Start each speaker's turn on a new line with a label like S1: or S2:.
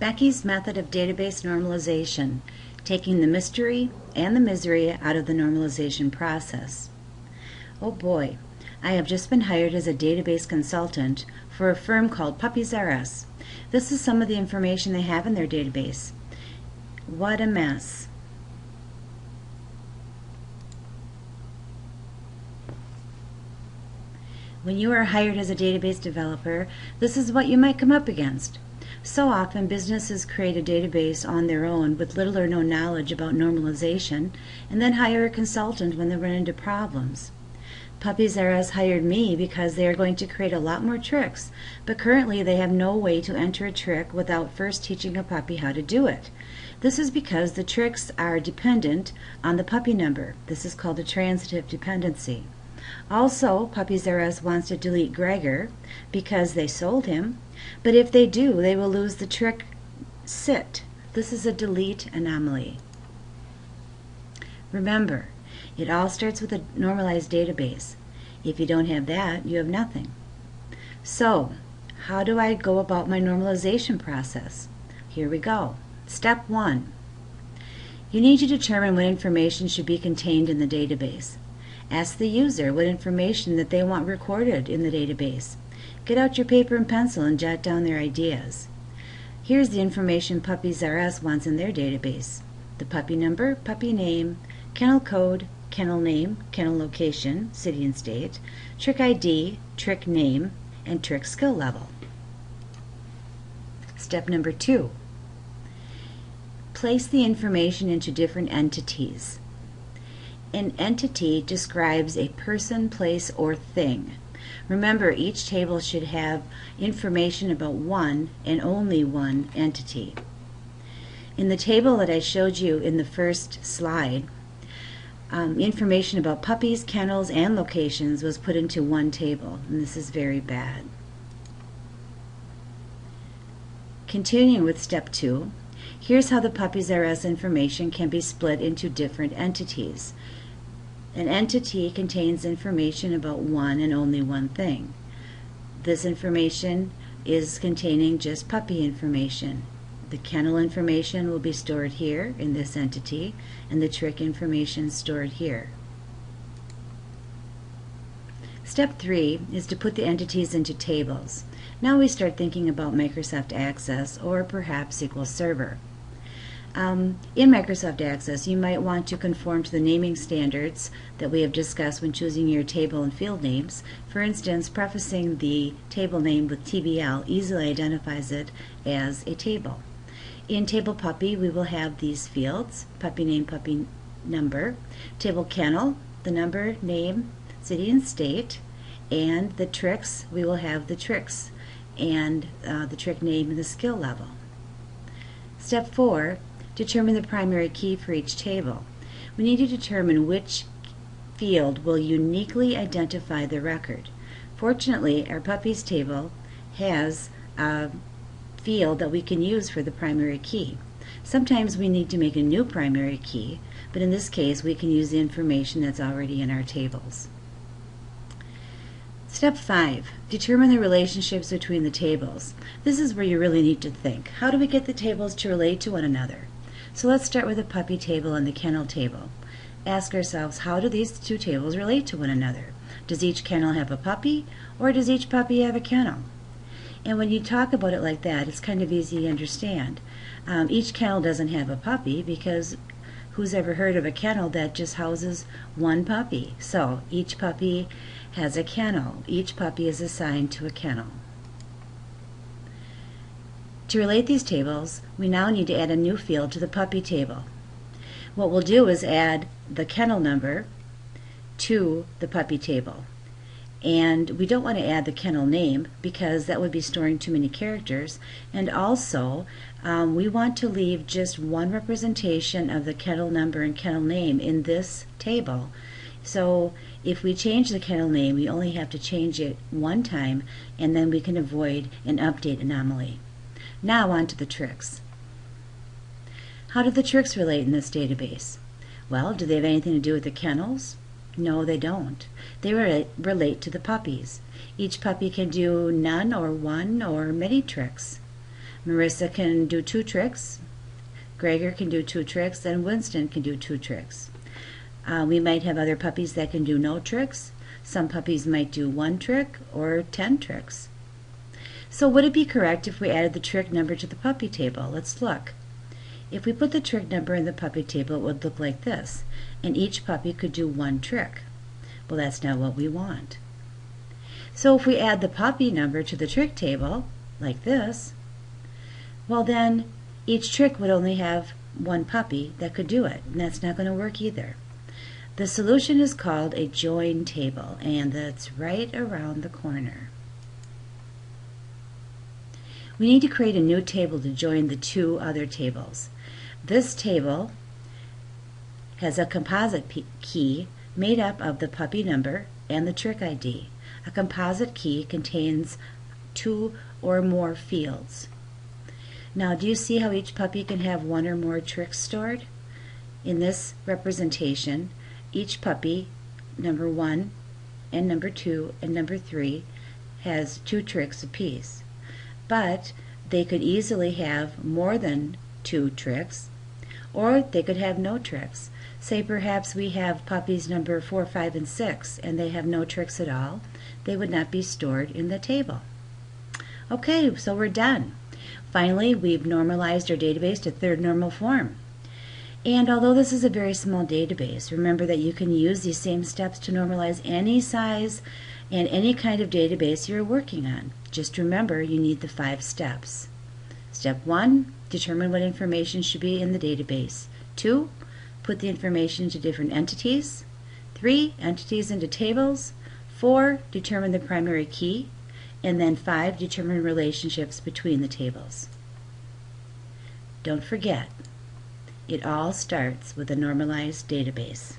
S1: Becky's method of database normalization, taking the mystery and the misery out of the normalization process. Oh boy, I have just been hired as a database consultant for a firm called Puppies R Us. This is some of the information they have in their database. What a mess. When you are hired as a database developer, this is what you might come up against. So often businesses create a database on their own with little or no knowledge about normalization and then hire a consultant when they run into problems. Puppies R Us hired me because they are going to create a lot more tricks, but currently they have no way to enter a trick without first teaching a puppy how to do it. This is because the tricks are dependent on the puppy number. This is called a transitive dependency. Also, Puppies R Us wants to delete Gregor because they sold him, but if they do, they will lose the trick sit. This is a delete anomaly. Remember, it all starts with a normalized database. If you don't have that, you have nothing. So, how do I go about my normalization process? Here we go. Step 1. You need to determine what information should be contained in the database. Ask the user what information that they want recorded in the database. Get out your paper and pencil and jot down their ideas. Here's the information Puppies R Us wants in their database. The puppy number, puppy name, kennel code, kennel name, kennel location, city and state, trick ID, trick name, and trick skill level. Step number 2. Place the information into different entities. An entity describes a person, place, or thing. Remember, each table should have information about one and only one entity. In the table that I showed you in the first slide, information about puppies, kennels, and locations was put into one table, and this is very bad. Continuing with step 2, here's how the Puppies R Us information can be split into different entities. An entity contains information about one and only one thing. This information is containing just puppy information. The kennel information will be stored here in this entity, and the trick information stored here. Step 3 is to put the entities into tables. Now we start thinking about Microsoft Access or perhaps SQL Server. In Microsoft Access, you might want to conform to the naming standards that we have discussed when choosing your table and field names. For instance, prefacing the table name with TBL easily identifies it as a table. In Table Puppy, we will have these fields: puppy name, puppy number; Table Kennel, the number, name, city and state; and the tricks, we will have the tricks and the trick name and the skill level. Step 4. Determine the primary key for each table. We need to determine which field will uniquely identify the record. Fortunately, our puppies table has a field that we can use for the primary key. Sometimes we need to make a new primary key, but in this case we can use the information that's already in our tables. Step 5. Determine the relationships between the tables. This is where you really need to think. How do we get the tables to relate to one another? So let's start with the puppy table and the kennel table. Ask ourselves, how do these two tables relate to one another? Does each kennel have a puppy, or does each puppy have a kennel? And when you talk about it like that, it's kind of easy to understand. Each kennel doesn't have a puppy because who's ever heard of a kennel that just houses one puppy? So each puppy has a kennel. Each puppy is assigned to a kennel. To relate these tables, we now need to add a new field to the puppy table. What we'll do is add the kennel number to the puppy table. And we don't want to add the kennel name because that would be storing too many characters. And also, we want to leave just one representation of the kennel number and kennel name in this table. So if we change the kennel name, we only have to change it one time, and then we can avoid an update anomaly. Now on to the tricks. How do the tricks relate in this database? Well, do they have anything to do with the kennels? No, they don't. They relate to the puppies. Each puppy can do none or one or many tricks. Marissa can do 2 tricks, Gregor can do 2 tricks, and Winston can do 2 tricks. We might have other puppies that can do no tricks. Some puppies might do 1 trick or 10 tricks. So would it be correct if we added the trick number to the puppy table? Let's look. If we put the trick number in the puppy table, it would look like this, and each puppy could do 1 trick. Well, that's not what we want. So if we add the puppy number to the trick table, like this, well then each trick would only have 1 puppy that could do it, and that's not going to work either. The solution is called a join table, and that's right around the corner. We need to create a new table to join the 2 other tables. This table has a composite key made up of the puppy number and the trick ID. A composite key contains 2 or more fields. Now, do you see how each puppy can have 1 or more tricks stored? In this representation, each puppy, number 1 and number 2 and number 3, has 2 tricks apiece. But they could easily have more than 2 tricks, or they could have no tricks. Say perhaps we have puppies number 4, 5, and 6, and they have no tricks at all. They would not be stored in the table. Okay, so we're done. Finally, we've normalized our database to third normal form. And although this is a very small database, remember that you can use these same steps to normalize any size and any kind of database you're working on. Just remember, you need the 5 steps. Step 1, determine what information should be in the database. 2, put the information into different entities. 3, entities into tables. 4, determine the primary key. And then 5, determine relationships between the tables. Don't forget, it all starts with a normalized database.